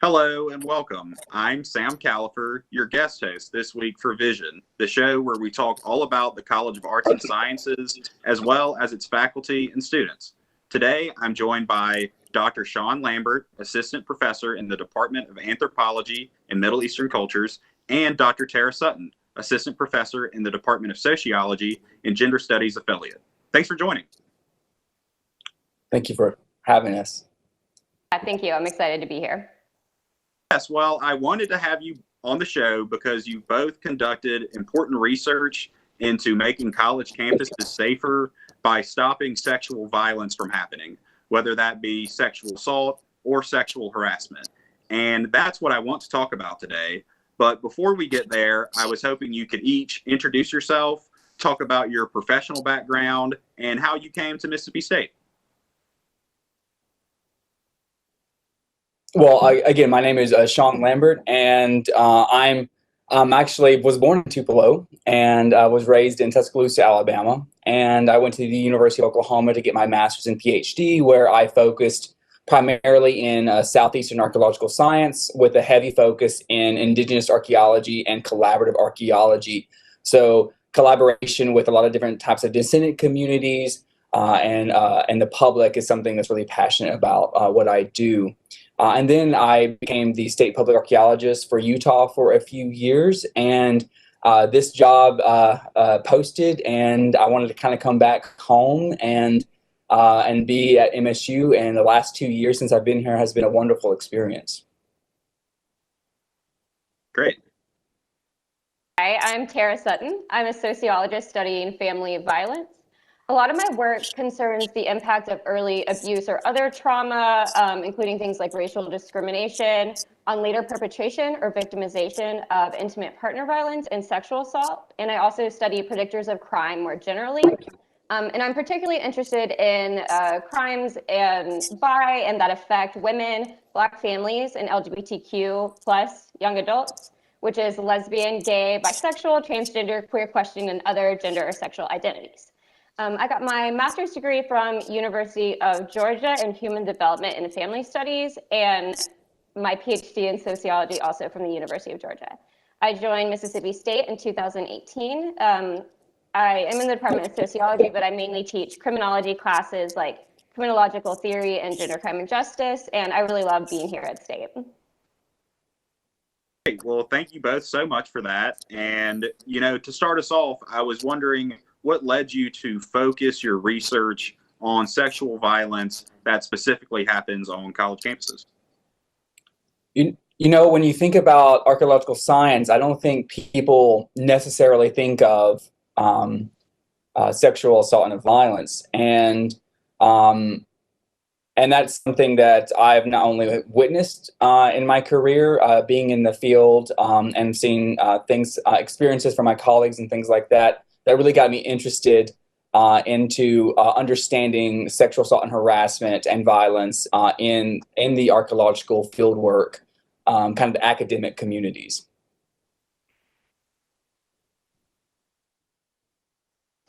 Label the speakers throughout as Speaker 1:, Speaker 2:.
Speaker 1: Hello and welcome. I'm Sam Califer, your guest host this week for Vision, the show where we talk all about the College of Arts and Sciences, as well as its faculty and students. Today, I'm joined by Dr. Shawn Lambert, Assistant Professor in the Department of Anthropology and Middle Eastern Cultures, and Dr. Tara Sutton, Assistant Professor in the Department of Sociology and Gender Studies Affiliate. Thanks for joining.
Speaker 2: Thank you for having us.
Speaker 3: Thank you. I'm excited to be here.
Speaker 1: Yes, well, I wanted to have you on the show because you both conducted important research into making college campuses safer by stopping sexual violence from happening, whether that be sexual assault or sexual harassment. And that's what I want to talk about today. But before we get there, I was hoping you could each introduce yourself, talk about your professional background, and how you came to Mississippi State.
Speaker 2: Well, again, my name is Shawn Lambert, and I'm actually was born in Tupelo and was raised in Tuscaloosa, Alabama. And I went to the University of Oklahoma to get my master's and PhD, where I focused primarily in Southeastern archaeological science with a heavy focus in indigenous archaeology and collaborative archaeology. So collaboration with a lot of different types of descendant communities and the public is something that's really passionate about what I do. And then I became the state public archaeologist for Utah for a few years, and this job posted, and I wanted to kind of come back home and be at MSU. And the last 2 years since I've been here has been a wonderful experience.
Speaker 1: Great.
Speaker 3: Hi, I'm Tara Sutton. I'm a sociologist studying family violence. A lot of my work concerns the impact of early abuse or other trauma, including things like racial discrimination, on later perpetration or victimization of intimate partner violence and sexual assault. And I also study predictors of crime more generally. And I'm particularly interested in crimes by and that affect women, Black families, and LGBTQ plus young adults, which is lesbian, gay, bisexual, transgender, queer questioning, and other gender or sexual identities. I got my master's degree from University of Georgia in Human Development and Family Studies, and my PhD in sociology also from the University of Georgia. I joined Mississippi State in 2018. I am in the Department of Sociology, but I mainly teach criminology classes like criminological theory and gender crime and justice, and I really love being here at State.
Speaker 1: Great. Well, thank you both so much for that. And, to start us off, I was wondering what led you to focus your research on sexual violence that specifically happens on college campuses?
Speaker 2: When you think about archaeological science, I don't think people necessarily think of sexual assault and violence. And that's something that I've not only witnessed in my career, being in the field and seeing experiences from my colleagues and things like that, that really got me interested into understanding sexual assault and harassment and violence in the archaeological fieldwork, kind of the academic communities.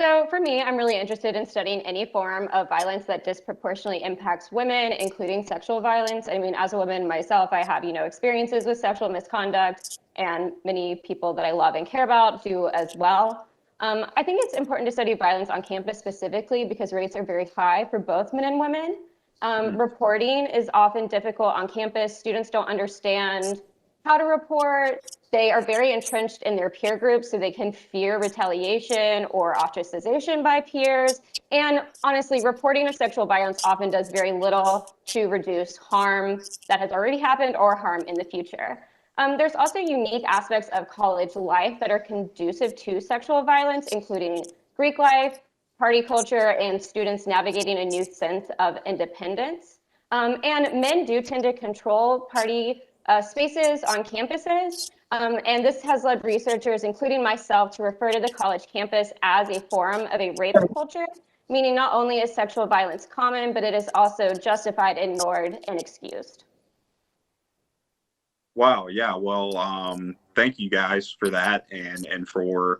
Speaker 3: So for me, I'm really interested in studying any form of violence that disproportionately impacts women, including sexual violence. I mean, as a woman myself, I have, experiences with sexual misconduct, and many people that I love and care about do as well. I think it's important to study violence on campus specifically because rates are very high for both men and women. Reporting is often difficult on campus. Students don't understand how to report. They are very entrenched in their peer groups, so they can fear retaliation or ostracization by peers. And honestly, reporting of sexual violence often does very little to reduce harm that has already happened or harm in the future. There's also unique aspects of college life that are conducive to sexual violence, including Greek life, party culture, and students navigating a new sense of independence. And men do tend to control party spaces on campuses. And this has led researchers, including myself, to refer to the college campus as a forum of a rape culture, meaning not only is sexual violence common, but it is also justified, ignored, and excused.
Speaker 1: Wow. Yeah. Well, thank you guys for that and for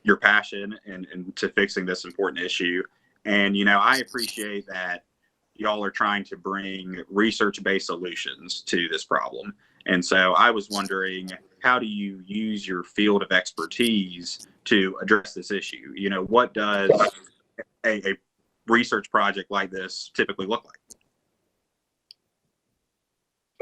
Speaker 1: your passion and to fixing this important issue. And, I appreciate that y'all are trying to bring research-based solutions to this problem. And so I was wondering, how do you use your field of expertise to address this issue? You know, what does a research project like this typically look like?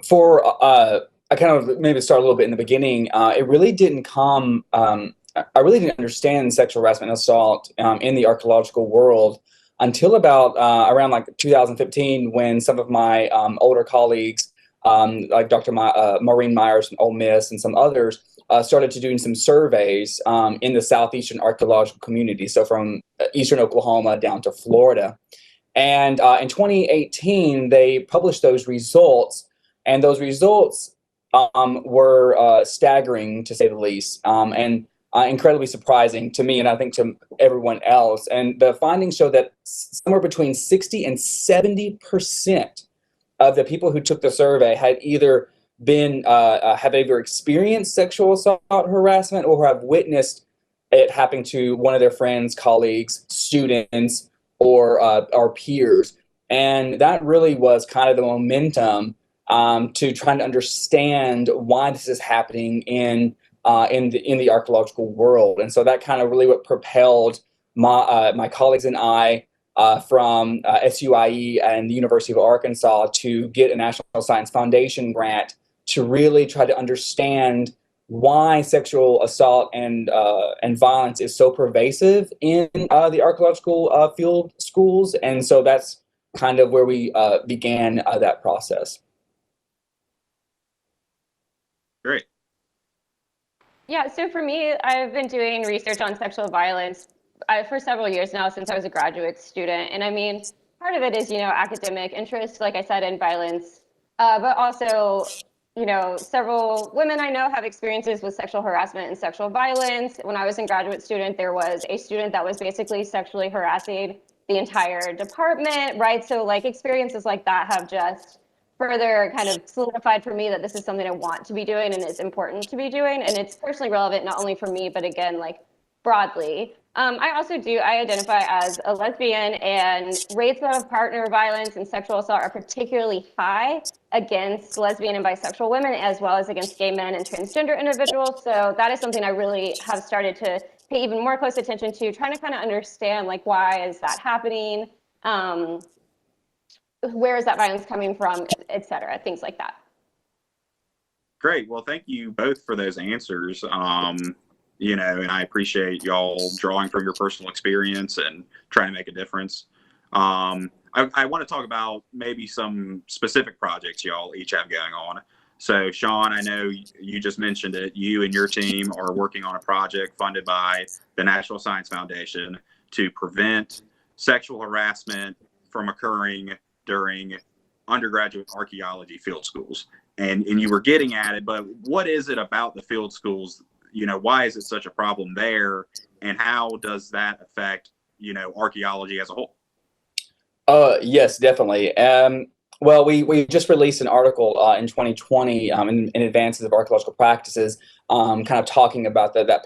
Speaker 2: For I kind of maybe start a little bit in the beginning. It really didn't come. I really didn't understand sexual harassment and assault in the archaeological world until about around like 2015, when some of my older colleagues, like Dr. Maureen Myers from Ole Miss and some others, started to doing some surveys in the southeastern archaeological community, so from eastern Oklahoma down to Florida. And in 2018, they published those results, and those results were staggering, to say the least, and incredibly surprising to me, and I think to everyone else. And the findings show that somewhere between 60 and 70% of the people who took the survey had either been have either experienced sexual assault, harassment, or have witnessed it happen to one of their friends, colleagues, students, or peers. And that really was kind of the momentum to trying to understand why this is happening in the archaeological world. And so that kind of really what propelled my colleagues and I from SUIE and the University of Arkansas to get a National Science Foundation grant to really try to understand why sexual assault and violence is so pervasive in the archaeological field schools. And so that's kind of where we began that process.
Speaker 1: Great.
Speaker 3: Yeah, so for me, I've been doing research on sexual violence for several years now, since I was a graduate student. And I mean, part of it is, academic interest, like I said, in violence, but also, several women I know have experiences with sexual harassment and sexual violence. When I was a graduate student, there was a student that was basically sexually harassing the entire department, right? So like experiences like that have just further kind of solidified for me that this is something I want to be doing and is important to be doing. And it's personally relevant, not only for me, but again, like broadly. I identify as a lesbian, and rates of partner violence and sexual assault are particularly high against lesbian and bisexual women, as well as against gay men and transgender individuals. So that is something I really have started to pay even more close attention to, trying to kind of understand, like, why is that happening? Where is that violence coming from, et cetera, things like that.
Speaker 1: Great. Well, thank you both for those answers. And I appreciate y'all drawing from your personal experience and trying to make a difference. I want to talk about maybe some specific projects y'all each have going on. So, Shawn, I know you just mentioned it. You and your team are working on a project funded by the National Science Foundation to prevent sexual harassment from occurring during undergraduate archaeology field schools. And you were getting at it, but what is it about the field schools? Why is it such a problem there, and how does that affect, archaeology as a whole?
Speaker 2: Yes, definitely. Well, we just released an article in 2020 in Advances of Archaeological Practices, kind of talking about our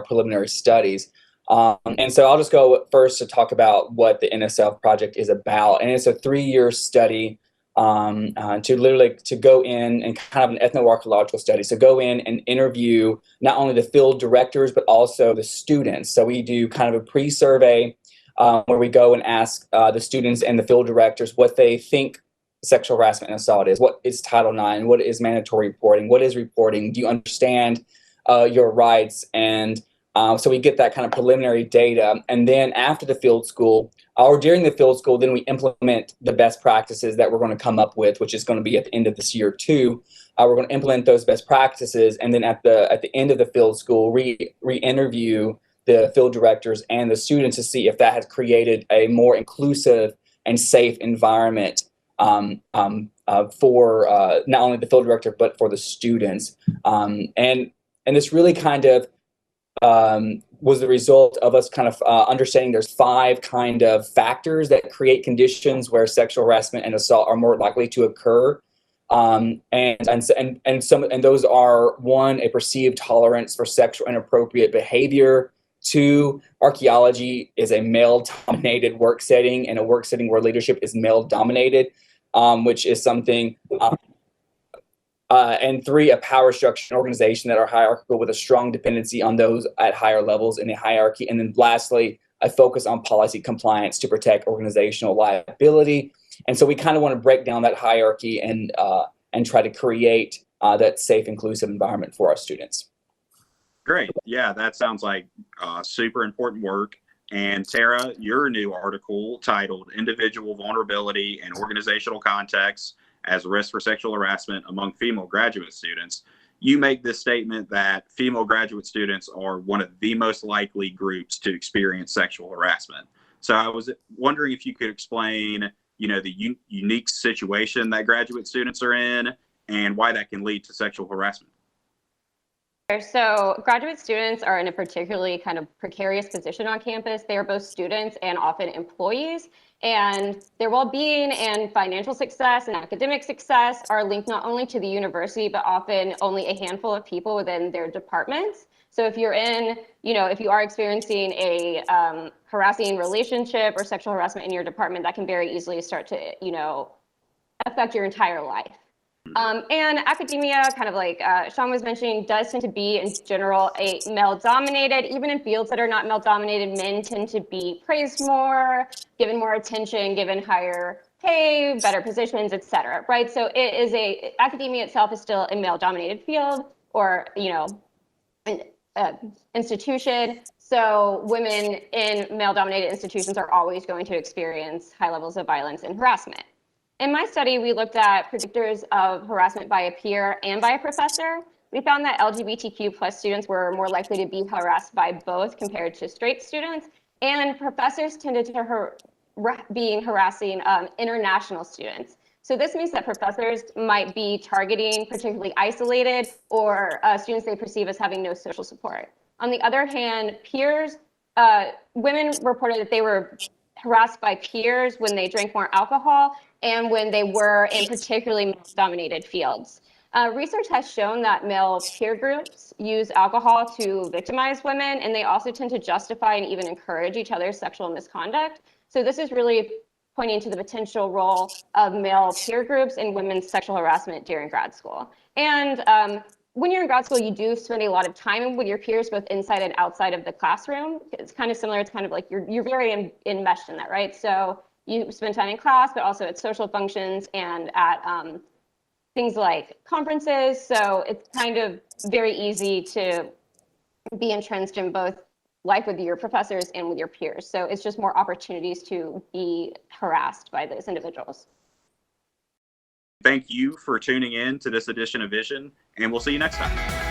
Speaker 2: preliminary studies. And so I'll just go first to talk about what the NSF project is about. And it's a 3-year study to go in and kind of an ethnoarchaeological study. So go in and interview not only the field directors, but also the students. So we do kind of a pre-survey where we go and ask the students and the field directors what they think sexual harassment and assault is. What is Title IX? What is mandatory reporting? What is reporting? Do you understand your rights? And so we get that kind of preliminary data. And then after the field school, or during the field school, then we implement the best practices that we're going to come up with, which is going to be at the end of this year too. We're going to implement those best practices, and then at the end of the field school, re-interview the field directors and the students to see if that has created a more inclusive and safe environment for not only the field director but for the students. And this really kind of was the result of us kind of understanding there's 5 kind of factors that create conditions where sexual harassment and assault are more likely to occur. And those are: 1, a perceived tolerance for sexual inappropriate behavior; Two, archaeology is a male-dominated work setting, and a work setting where leadership is male-dominated, which is something. And three, a power structure and organization that are hierarchical with a strong dependency on those at higher levels in the hierarchy. And then lastly, a focus on policy compliance to protect organizational liability. And so we kind of want to break down that hierarchy and try to create that safe, inclusive environment for our students.
Speaker 1: Great. Yeah, that sounds like super important work. And Tara, your new article titled Individual Vulnerability and Organizational Context as a Risk for Sexual Harassment Among Female Graduate Students, you make this statement that female graduate students are one of the most likely groups to experience sexual harassment. So I was wondering if you could explain, the unique situation that graduate students are in and why that can lead to sexual harassment.
Speaker 3: So graduate students are in a particularly kind of precarious position on campus. They are both students and often employees, and their well-being and financial success and academic success are linked not only to the university, but often only a handful of people within their departments. So if you're if you are experiencing a harassing relationship or sexual harassment in your department, that can very easily start to, affect your entire life. And academia, kind of like Shawn was mentioning, does tend to be in general a male-dominated. Even in fields that are not male-dominated, men tend to be praised more, given more attention, given higher pay, better positions, etc. Right? So academia itself is still a male-dominated field or an institution. So women in male-dominated institutions are always going to experience high levels of violence and harassment. In my study, we looked at predictors of harassment by a peer and by a professor. We found that LGBTQ plus students were more likely to be harassed by both compared to straight students, and professors tended to be harassing international students. So this means that professors might be targeting particularly isolated or students they perceive as having no social support. On the other hand, peers, women reported that they were harassed by peers when they drank more alcohol and when they were in particularly male-dominated fields. Research has shown that male peer groups use alcohol to victimize women, and they also tend to justify and even encourage each other's sexual misconduct. So this is really pointing to the potential role of male peer groups in women's sexual harassment during grad school. And when you're in grad school, you do spend a lot of time with your peers, both inside and outside of the classroom. It's kind of similar. It's kind of like you're very enmeshed in that, right? So you spend time in class, but also at social functions and at things like conferences. So it's kind of very easy to be entrenched in both life with your professors and with your peers. So it's just more opportunities to be harassed by those individuals.
Speaker 1: Thank you for tuning in to this edition of Vision, and we'll see you next time.